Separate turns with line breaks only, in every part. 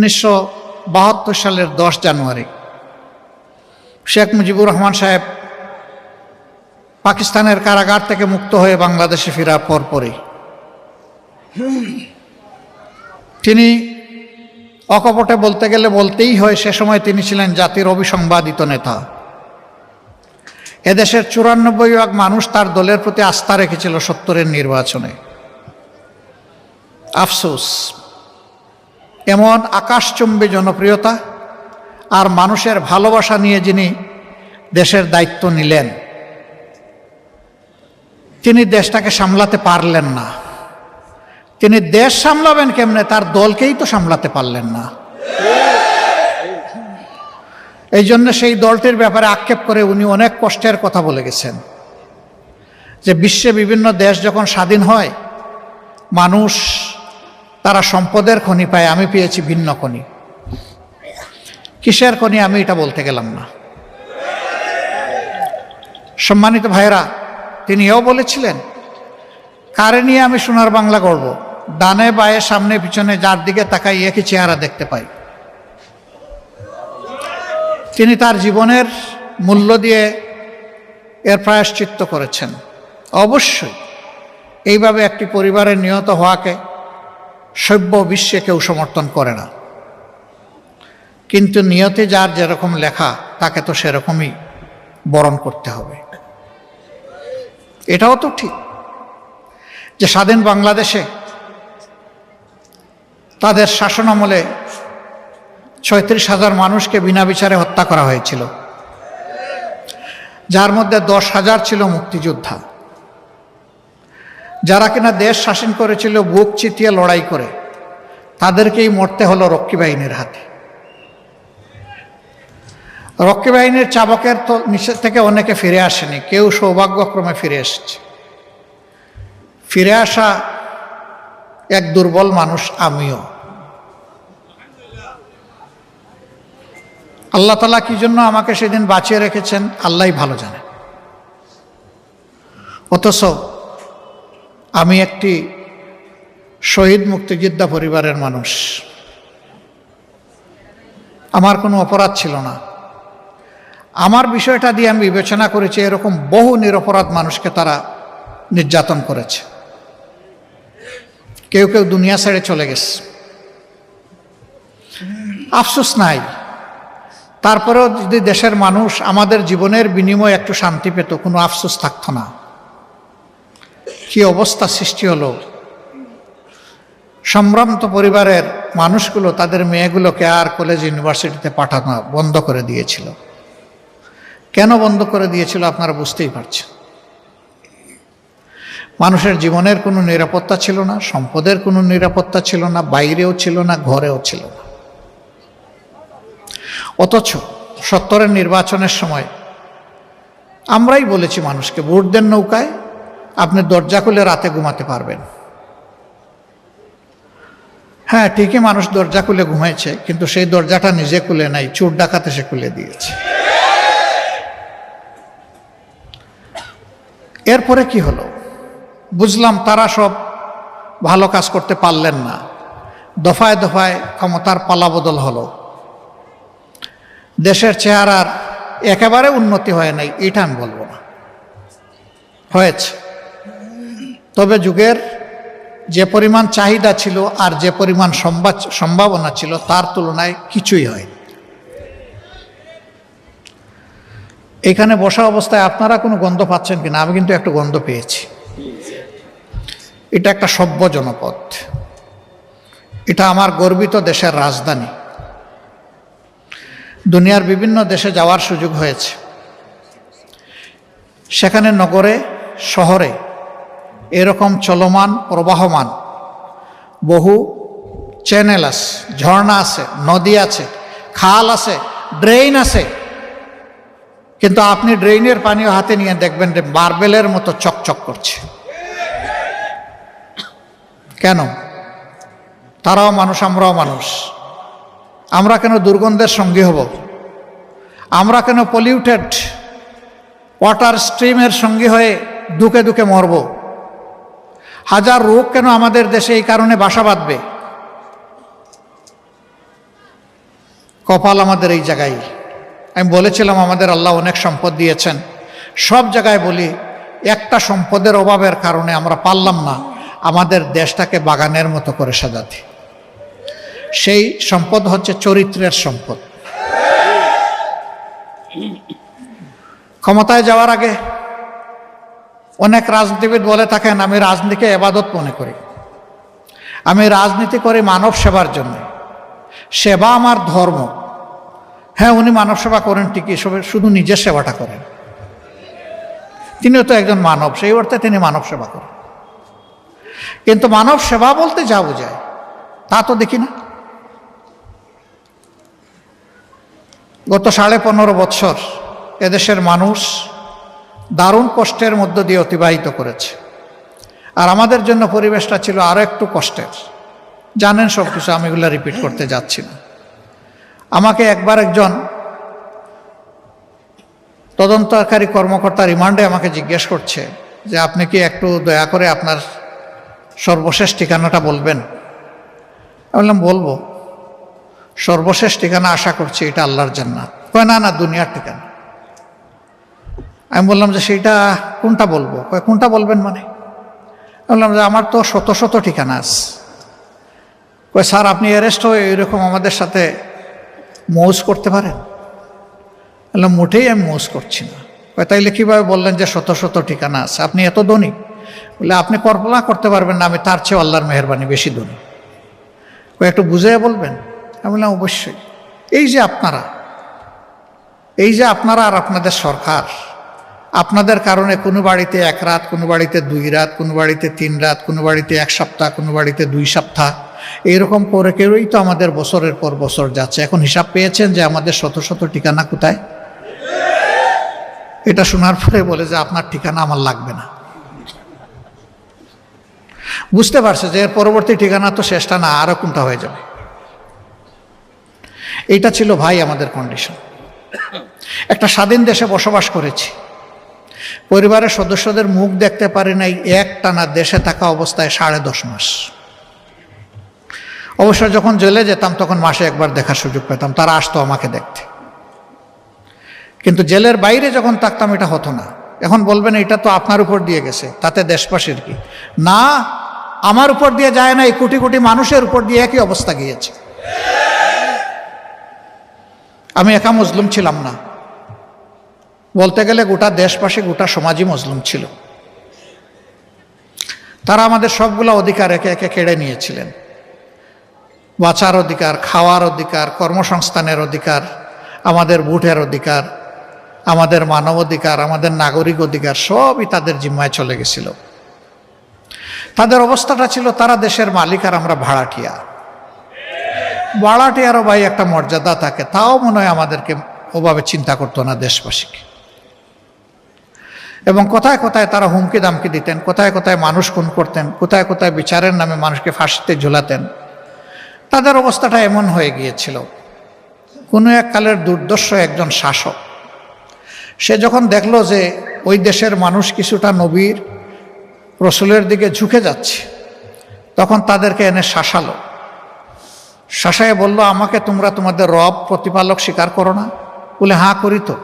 1972 সালের 10 জানুয়ারি শেখ মুজিবুর রহমান সাহেব পাকিস্তানের কারাগার থেকে মুক্ত হয়ে বাংলাদেশে ফেরার পরপরই তিনি অকপটে বলতে গেলে বলতেই হয়, সে সময় তিনি ছিলেন জাতির অবিসংবাদিত নেতা। এদেশের 94% মানুষ তার দলের প্রতি আস্থা রেখেছিল 70-এর নির্বাচনে। আফসোস, এমন আকাশচুম্বী জনপ্রিয়তা আর মানুষের ভালোবাসা নিয়ে যিনি দেশের দায়িত্ব নিলেন, তিনি দেশটাকে সামলাতে পারলেন না। তিনি দেশ সামলাবেন কেমনে, তার দলকেই তো সামলাতে পারলেন না। এই জন্য সেই দলটির ব্যাপারে আক্ষেপ করে উনি অনেক কষ্টের কথা বলে গেছেন যে বিশ্বে বিভিন্ন দেশ যখন স্বাধীন হয়, মানুষ তারা সম্পদের খনি পায়, আমি পেয়েছি ভিন্ন খনি। কিসের খনি আমি এটা বলতে গেলাম না। সম্মানিত ভাইরা, তিনি এও বলেছিলেন, কারে নিয়ে আমি সোনার বাংলা গড়ব, ডানে বায়ে সামনে পিছনে যার দিকে তাকাই একই চেহারা দেখতে পাই। তিনি তার জীবনের মূল্য দিয়ে এর প্রায়শ্চিত্ত করেছেন। অবশ্যই এইভাবে একটি পরিবারের নিহত হওয়াকে সভ্য বিশ্বে কেউ সমর্থন করে না, কিন্তু নিয়তে যার যেরকম লেখা তাকে তো সেরকমই বরণ করতে হবে। এটাও তো ঠিক যে স্বাধীন বাংলাদেশে তাদের শাসনামলে 36,000 মানুষকে বিনা বিচারে হত্যা করা হয়েছিল, যার মধ্যে 10,000 ছিল মুক্তিযোদ্ধা, যারা কিনা দেশ শাসন করেছিল বুক চিতিয়ে লড়াই করে। তাদেরকেই মরতে হলো রক্ষী বাহিনীর হাতে। রক্ষী বাহিনীর চাবকের তো নিচে থেকে অনেকে ফিরে আসেনি, কেউ সৌভাগ্যক্রমে ফিরে এসেছে। ফিরে আসা এক দুর্বল মানুষ আমিও। আল্লাহ তাআলা কি জন্য আমাকে সেদিন বাঁচিয়ে রেখেছেন আল্লাহই ভালো জানেন। অথচ আমি একটি শহীদ মুক্তিযোদ্ধা পরিবারের মানুষ। আমার কোনো অপরাধ ছিল না। আমার বিষয়টা দিয়ে আমি বিবেচনা করেছি, এরকম বহু নিরপরাধ মানুষকে তারা নির্যাতন করেছে। কেউ কেউ দুনিয়া ছেড়ে চলে গেছে, আফসোস নাই। তারপরেও যদি দেশের মানুষ আমাদের জীবনের বিনিময়ে একটু শান্তি পেত, কোনো আফসোস থাকতো না। কি অবস্থা সৃষ্টি হলো। সম্ভ্রান্ত পরিবারের মানুষগুলো তাদের মেয়েগুলোকে আর কলেজ ইউনিভার্সিটিতে পাঠানো বন্ধ করে দিয়েছিল। কেন বন্ধ করে দিয়েছিল আপনারা বুঝতেই পারছেন। মানুষের জীবনের কোনো নিরাপত্তা ছিল না, সম্পদের কোনো নিরাপত্তা ছিল না, বাইরেও ছিল না, ঘরেও ছিল না। অথচ 70-এর নির্বাচনের সময় আমরাই বলেছি মানুষকে, ভোট দেন নৌকায়, আপনি দরজা খুলে রাতে ঘুমাতে পারবেন। হ্যাঁ, ঠিকই মানুষ দরজা খুলে ঘুমাইছে, কিন্তু সেই দরজাটা নিজে খুলে নাই, চোর ডাকাত এসে খুলে দিয়েছে। এরপরে কি হলো বুঝলাম, তারা সব ভালো কাজ করতে পারলেন না। দফায় দফায় ক্ষমতার পালাবদল হলো। দেশের চেহারার একেবারে উন্নতি হয় নাই এটা আমি বলবো না, হয়েছে। তবে যুগের যে পরিমাণ চাহিদা ছিল আর যে পরিমাণ সম্ভাবনা ছিল তার তুলনায় কিছুই হয়। এখানে বসা অবস্থায় আপনারা কোনো গন্ধ পাচ্ছেন কিনা? আমি কিন্তু একটু গন্ধ পেয়েছি। এটা একটা সভ্য জনপদ, এটা আমার গর্বিত দেশের রাজধানী। দুনিয়ার বিভিন্ন দেশে যাওয়ার সুযোগ হয়েছে। সেখানে নগরে শহরে এরকম চলমান প্রবাহমান বহু চ্যানেল আছে, ঝর্ণা আছে, নদী আছে, খাল আছে, ড্রেন আছে, কিন্তু আপনি ড্রেইনের পানিও হাতে নিয়ে দেখবেন যে মার্বেলের মতো চকচক করছে। কেন? তারাও মানুষ, আমরাও মানুষ। আমরা কেন দুর্গন্ধের সঙ্গী হব? আমরা কেন পলিউটেড ওয়াটার স্ট্রিমের সঙ্গী হয়ে দুকে দুকে মরব? হাজার রোগ কেন আমাদের দেশে এই কারণে বাসা বাঁধবে? কপাল আমাদের এই জায়গায়। আমি বলেছিলাম আমাদের আল্লাহ অনেক সম্পদ দিয়েছেন, সব জায়গায় বলি একটা সম্পদের অভাবের কারণে আমরা পারলাম না আমাদের দেশটাকে বাগানের মতো করে সাজাতে। সেই সম্পদ হচ্ছে চরিত্রের সম্পদ। ক্ষমতায় যাওয়ার আগে অনেক রাজনীতিবিদ বলে থাকেন আমি রাজনীতিকে ইবাদত মনে করি, আমি রাজনীতি করি মানব সেবার জন্য, সেবা আমার ধর্ম। হ্যাঁ, উনি মানব সেবা করেন ঠিকই, শুধু নিজের সেবাটা করেন। তিনিও তো একজন মানব, সেই অর্থে তিনি মানব সেবা করেন। কিন্তু মানব সেবা বলতে যা বোঝায় তা তো দেখি না। গত 15.5 বছর এদেশের মানুষ দারুণ কষ্টের মধ্য দিয়ে অতিবাহিত করেছে, আর আমাদের জন্য পরিবেশটা ছিল আরও একটু কষ্টের। জানেন সব কিছু, আমি এগুলো রিপিট করতে যাচ্ছি না। আমাকে একবার একজন তদন্তকারী কর্মকর্তা রিমান্ডে আমাকে জিজ্ঞেস করছে যে আপনি কি একটু দয়া করে আপনার সর্বশেষ ঠিকানাটা বলবেন? আমি বললাম বলবো, সর্বশেষ ঠিকানা আশা করছি এটা আল্লাহর জান্নাত। কয় না না, দুনিয়ার ঠিকানা। আমি বললাম যে সেইটা কোনটা বলবো? কয় কোনটা বলবেন মানে? বললাম যে আমার তো শত শত ঠিকানা আছে। কয় স্যার আপনি অ্যারেস্ট হয়ে এরকম আমাদের সাথে মৌজ করতে পারেন? বললাম মোটেই আমি মৌজ করছি না। কয় তাইলে কীভাবে বললেন যে শত শত ঠিকানা আছে? আপনি এত ধনী? বলে আপনি কল্পনা করতে পারবেন না আমি তার চেয়ে আল্লাহর মেহেরবানি বেশি ধনী। কয় একটু বুঝিয়ে বলবেন? আমি বললাম অবশ্যই। এই যে আপনারা আর আপনাদের সরকার, আপনাদের কারণে কোনো বাড়িতে 1 রাত, কোনো বাড়িতে 2 রাত, কোনো বাড়িতে 3 রাত, কোনো বাড়িতে 1 সপ্তাহ, কোনো বাড়িতে 2 সপ্তাহ, এইরকম করে কেউই তো আমাদের বছরের পর বছর যাচ্ছে। এখন হিসাব পেয়েছেন যে আমাদের শত শত ঠিকানা কোথায়? এটা শোনার পরে বলে যে আপনার ঠিকানা আমার লাগবে না। বুঝতে পারছে যে এর পরবর্তী ঠিকানা তো শেষটা না, আরও কোনটা হয়ে যাবে। এইটা ছিল ভাই আমাদের কন্ডিশন। একটা স্বাধীন দেশে বসবাস করেছি, পরিবারের সদস্যদের মুখ দেখতে পারি নাই একটানা দেশে থাকা অবস্থায় 10.5 মাস। অবশ্য যখন জেলে যেতাম তখন মাসে একবার দেখার সুযোগ পেতাম, তারা আসতো আমাকে দেখতে। কিন্তু জেলের বাইরে যখন থাকতাম এটা হতো না। এখন বলবেন এটা তো আপনার উপর দিয়ে গেছে, তাতে দেশবাসীর কি? না, আমার উপর দিয়ে যায় না, এই কোটি কোটি মানুষের উপর দিয়ে একই অবস্থা গিয়েছে। আমি একা মজলুম ছিলাম না, বলতে গেলে গোটা দেশবাসী, গোটা সমাজই মজলুম ছিল। তারা আমাদের সবগুলো অধিকার একে একে কেড়ে নিয়েছিলেন। বাঁচার অধিকার, খাওয়ার অধিকার, কর্মসংস্থানের অধিকার, আমাদের ভোটের অধিকার, আমাদের মানব অধিকার, আমাদের নাগরিক অধিকার সবই তাদের জিম্মায় চলে গেছিল। তাদের অবস্থাটা ছিল তারা দেশের মালিক আর আমরা ভাড়াটিয়া। ভাড়াটিয়ারও ভাই একটা মর্যাদা থাকে, তাও মনে হয় আমাদেরকে ওভাবে চিন্তা করতো না দেশবাসীকে। এবং কোথায় কোথায় তারা হুমকি দামকি দিতেন, কোথায় কোথায় মানুষ খুন করতেন, কোথায় কোথায় বিচারের নামে মানুষকে ফাঁসিতে ঝুলাতেন। তাদের অবস্থাটা এমন হয়ে গিয়েছিল। কোনো এক কালের দুর্দর্শ একজন শাসক, সে যখন দেখলো যে ওই দেশের মানুষ কিছুটা নবীর রসুলের দিকে ঝুঁকে যাচ্ছে, তখন তাদেরকে এনে শাসালো। শাসায় বলল, আমাকে তোমরা তোমাদের রব প্রতিপালক স্বীকার করো না? বলে হ্যাঁ করি তো।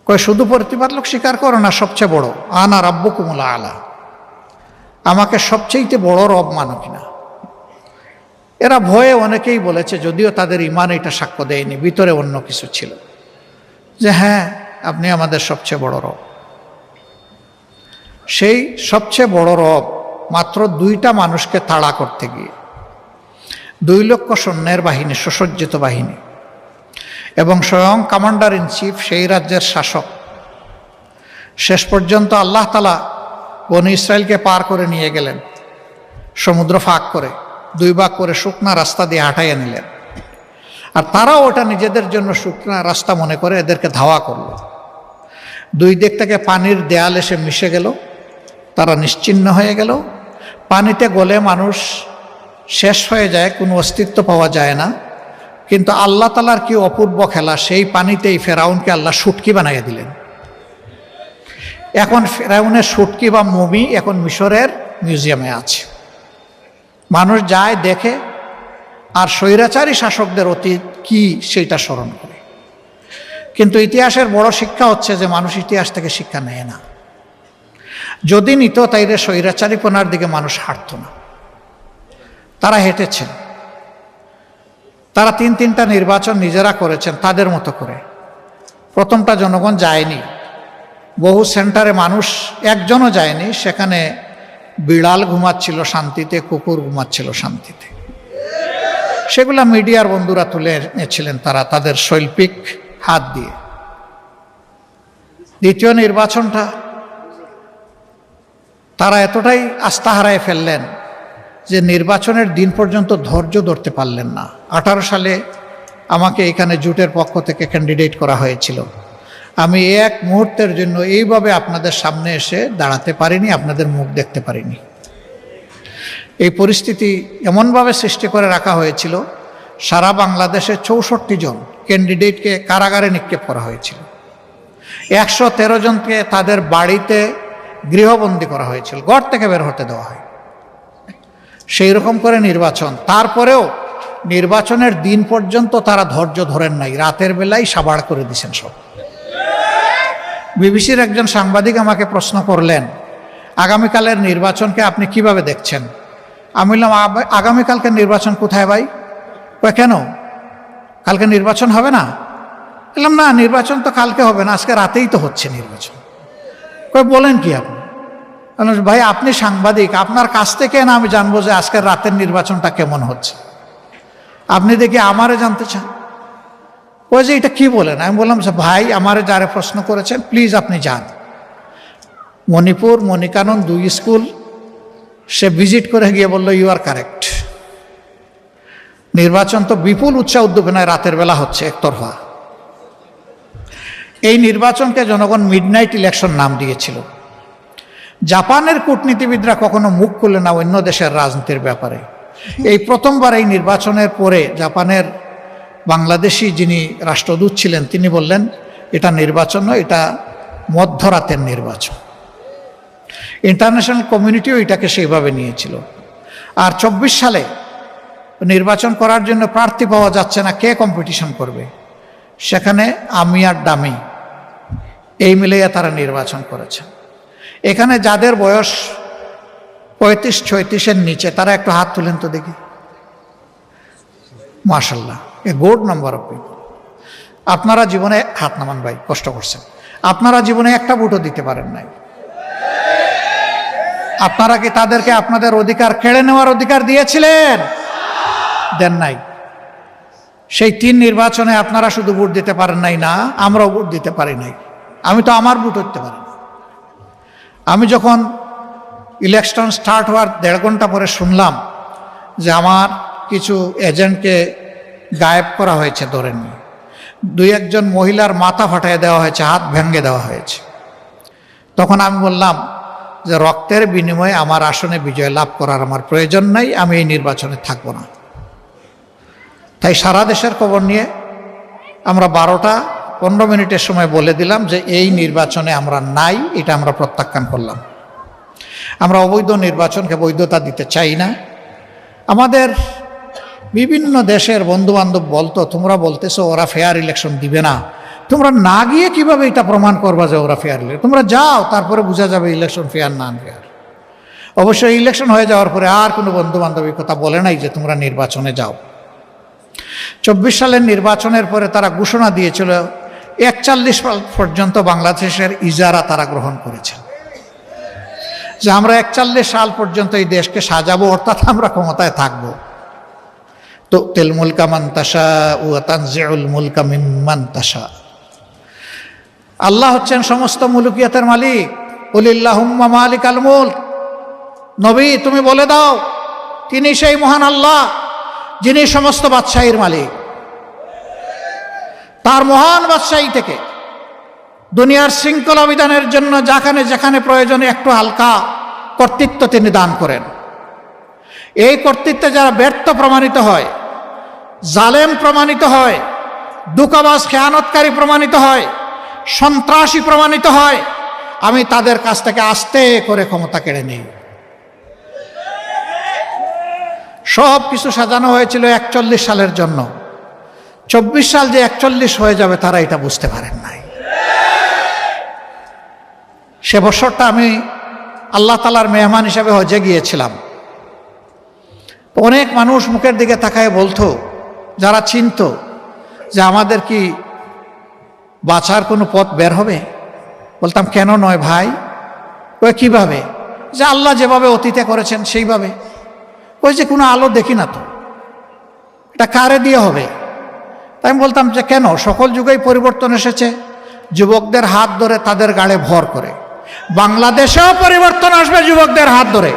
কয় শুধু প্রতিপালক স্বীকার করো না, সবচেয়ে বড় আনা রাব্বুকুমুল আলা, আমাকে সবচেয়ে বড় রব মানো কিনা? এরা ভয়ে অনেকেই বলেছে, যদিও তাদের ইমান এটা সাক্ষ্য দেয়নি, ভিতরে অন্য কিছু ছিল, যে হ্যাঁ আপনি আমাদের সবচেয়ে বড় রব। সেই সবচেয়ে বড় রব মাত্র 2টা মানুষকে তাড়া করতে গিয়ে 2 লক্ষ সৈন্যের বাহিনী, সুসজ্জিত বাহিনী, এবং স্বয়ং কমান্ডার ইন চিফ সেই রাজ্যের শাসক, শেষ পর্যন্ত আল্লাহ তাআলা বনি ইসরায়েলকে পার করে নিয়ে গেলেন, সমুদ্র ফাঁক করে 2 ভাগ করে শুকনা রাস্তা দিয়ে হাঁটাইয়া নিলেন। আর তারাও ওটা নিজেদের জন্য শুকনা রাস্তা মনে করে এদেরকে ধাওয়া করল। 2 দিক থেকে পানির দেয়াল এসে মিশে গেল, তারা নিশ্চিহ্ন হয়ে গেল। পানিতে গলে মানুষ শেষ হয়ে যায়, কোনো অস্তিত্ব পাওয়া যায় না। কিন্তু আল্লাহ তাআলার কি অপূর্ব খেলা, সেই পানিতেই ফেরাউনকে আল্লাহ শুটকি বানাইয়া দিলেন। এখন ফেরাউনের শুটকি বা মমি এখন মিশরের মিউজিয়ামে আছে। মানুষ যায় দেখে, আর স্বৈরাচারী শাসকদের অতীত কি সেটা স্মরণ করে। কিন্তু ইতিহাসের বড় শিক্ষা হচ্ছে যে মানুষ ইতিহাস থেকে শিক্ষা নেয় না। যদি নিত তাইলে স্বৈরাচারীপনার দিকে মানুষ হাঁটত না। তারা হেঁটেছেন, তারা তিনটা নির্বাচন নিজেরা করেছেন তাদের মতো করে। প্রথমটা জনগণ যায়নি, বহু সেন্টারে মানুষ একজনও যায়নি, সেখানে বিড়াল ঘুমাচ্ছিল শান্তিতে, কুকুর ঘুমাচ্ছিল শান্তিতে। সেগুলা মিডিয়ার বন্ধুরা তুলে এনেছিলেন তারা তাদের শৈল্পিক হাত দিয়ে। দ্বিতীয় নির্বাচনটা তারা এতটাই আস্থা হারায় ফেললেন যে নির্বাচনের দিন পর্যন্ত ধৈর্য ধরতে পারলেন না। 18 সালে আমাকে এখানে জোটের পক্ষ থেকে ক্যান্ডিডেট করা হয়েছিল। আমি এক মুহূর্তের জন্য এইভাবে আপনাদের সামনে এসে দাঁড়াতে পারিনি, আপনাদের মুখ দেখতে পারিনি। এই পরিস্থিতি এমনভাবে সৃষ্টি করে রাখা হয়েছিল, সারা বাংলাদেশে 64 জন ক্যান্ডিডেটকে কারাগারে নিক্ষেপ করা হয়েছিল। 113 জনকে তাদের বাড়িতে গৃহবন্দী করা হয়েছিল, ঘর থেকে বের হতে দেওয়া হয়। সেই রকম করে নির্বাচন, তারপরেও নির্বাচনের দিন পর্যন্ত তারা ধৈর্য ধরেন নাই, রাতের বেলায় সাবাড় করে দিয়েছেন সব। বিবিসির একজন সাংবাদিক আমাকে প্রশ্ন করলেন, আগামীকালের নির্বাচনকে আপনি কিভাবে দেখছেন? আমি বললাম, আগামীকালকে নির্বাচন কোথায় ভাই? কেন, কালকে নির্বাচন হবে না? বললাম, না, নির্বাচন তো কালকে হবে না, আজকে রাতেই তো হচ্ছে নির্বাচন। বলেন কি আপনি? ভাই আপনি সাংবাদিক, আপনার কাছ থেকে না আমি জানবো যে আজকের রাতের নির্বাচনটা কেমন হচ্ছে? আপনি দেখি আমারে জানতে চান? ওই যে এটা কি বলেন? আমি বললাম যে ভাই আমারে যারা প্রশ্ন করেছেন প্লিজ আপনি যান। মণিপুর মণিকানন 2 স্কুল সে ভিজিট করে গিয়ে বলল ইউ আর কারেক্ট। নির্বাচন তো বিপুল উৎসাহ উদ্দীপনায় রাতের বেলা হচ্ছে একতরফা। এই নির্বাচনকে জনগণ মিডনাইট ইলেকশন নাম দিয়েছিল। জাপানের কূটনীতিবিদরা কখনো মুখ খুলে না অন্য দেশের রাজনীতির ব্যাপারে। এই প্রথমবার এই নির্বাচনের পরে জাপানের বাংলাদেশি যিনি রাষ্ট্রদূত ছিলেন তিনি বললেন এটা নির্বাচন নয়, এটা মধ্যরাতের নির্বাচন। ইন্টারন্যাশনাল কমিউনিটিও এটাকে সেইভাবে নিয়েছিল। আর 24 সালে নির্বাচন করার জন্য প্রার্থী পাওয়া যাচ্ছে না, কে কম্পিটিশন করবে? সেখানে আমি আর ডামি এই মিলিয়ে তারা নির্বাচন করেছেন। এখানে যাদের বয়স 35-36-এর নিচে তারা একটু হাত তুলেন তো দেখি। মাশাআল্লাহ, a good number of people. আপনারা জীবনে হাত নামান ভাই, কষ্ট করছেন। আপনারা জীবনে একটা ভোটও দিতে পারেন নাই। আপনারা কি তাদেরকে আপনাদের অধিকার কেড়ে নেওয়ার অধিকার দিয়েছিলেন? দেন নাই। সেই 3 নির্বাচনে আপনারা শুধু ভোট দিতে পারেন নাই না, আমরাও ভোট দিতে পারি নাই। আমি তো আমার ভোট হতে পারি না। আমি যখন ইলেকশন স্টার্ট হওয়ার 1.5 ঘন্টা পরে শুনলাম যে আমার কিছু এজেন্টকে গায়েব করা হয়েছে, ধরেন নিয়ে 2-1 জন মহিলার মাথা ফাটাই দেওয়া হয়েছে, হাত ভেঙে দেওয়া হয়েছে, তখন আমি বললাম যে রক্তের বিনিময়ে আমার আসনে বিজয় লাভ করার আমার প্রয়োজন নাই, আমি এই নির্বাচনে থাকবো না। তাই সারা দেশের খবর নিয়ে আমরা 12টা 15 মিনিটের সময় বলে দিলাম যে এই নির্বাচনে আমরা নাই, এটা আমরা প্রত্যাখ্যান করলাম। আমরা অবৈধ নির্বাচনকে বৈধতা দিতে চাই না। আমাদের বিভিন্ন দেশের বন্ধুবান্ধব বলতো তোমরা বলতেছো ওরা ফেয়ার ইলেকশন দিবে না, তোমরা না গিয়ে কিভাবে এটা প্রমাণ করবা যে ওরা ফেয়ার ইলেকশন? তোমরা যাও, তারপরে বোঝা যাবে ইলেকশন ফেয়ার না আনফেয়ার। অবশ্যই ইলেকশন হয়ে যাওয়ার পরে আর কোনো বন্ধুবান্ধবের কথা বলে নাই যে তোমরা নির্বাচনে যাও। 24 সালের নির্বাচনের পরে তারা ঘোষণা দিয়েছিল 41 সাল পর্যন্ত বাংলাদেশের ইজারা তারা গ্রহণ করেছে, যে আমরা 41 সাল পর্যন্ত এই দেশকে সাজাবো, অর্থাৎ আমরা ক্ষমতায় থাকবো। তো তেল মুলকা মান তাশা ওয়া তানজিউল মুলকা মিম্মান তাশা। আল্লাহ হচ্ছেন সমস্ত মুলকিয়াতের মালিক। কুলিল্লাহুম্মা মালিকাল মুলক, নবী তুমি বলে দাও তিনি সেই মহান আল্লাহ যিনি সমস্ত বাদশাহীর মালিক। তার মহান বাদশাহী থেকে দুনিয়ার শৃঙ্খলা বিধানের জন্য যেখানে যেখানে প্রয়োজনে একটু হালকা কর্তৃত্ব তিনি দান করেন। এই কর্তৃত্বে যারা ব্যর্থ প্রমাণিত হয়, জালেম প্রমাণিত হয়, দুঃখবাজ খেয়ানতকারী প্রমাণিত হয়, সন্ত্রাসী প্রমাণিত হয়, আমি তাদের কাছ থেকে আস্তে করে ক্ষমতা কেড়ে নিই। সব কিছু সাজানো হয়েছিল 41 সালের জন্য। 24 সাল যে 41 হয়ে যাবে তারা এটা বুঝতে পারেন নাই। সে বছরটা আমি আল্লাহ তাআলার মেহমান হিসেবে হজে গিয়েছিলাম। অনেক মানুষ মুখের দিকে তাকায় বলতো, যারা চিনত যে আমাদের কি বাঁচার কোনো পথ বের হবে? বলতাম কেন নয় ভাই? ওই কিভাবে? যে আল্লাহ যেভাবে অতীতে করেছেন সেইভাবে। ওই যে কোনো আলো দেখি না তো, এটা কারে দিয়ে হবে? তাই আমি বলতাম যে কেন, সকল যুগেই পরিবর্তন এসেছে, যুবকদের হাত ধরে তাদের গাড়ে ভর করে। বাংলাদেশেও পরিবর্তন আসবে যুবকদের হাত ধরে।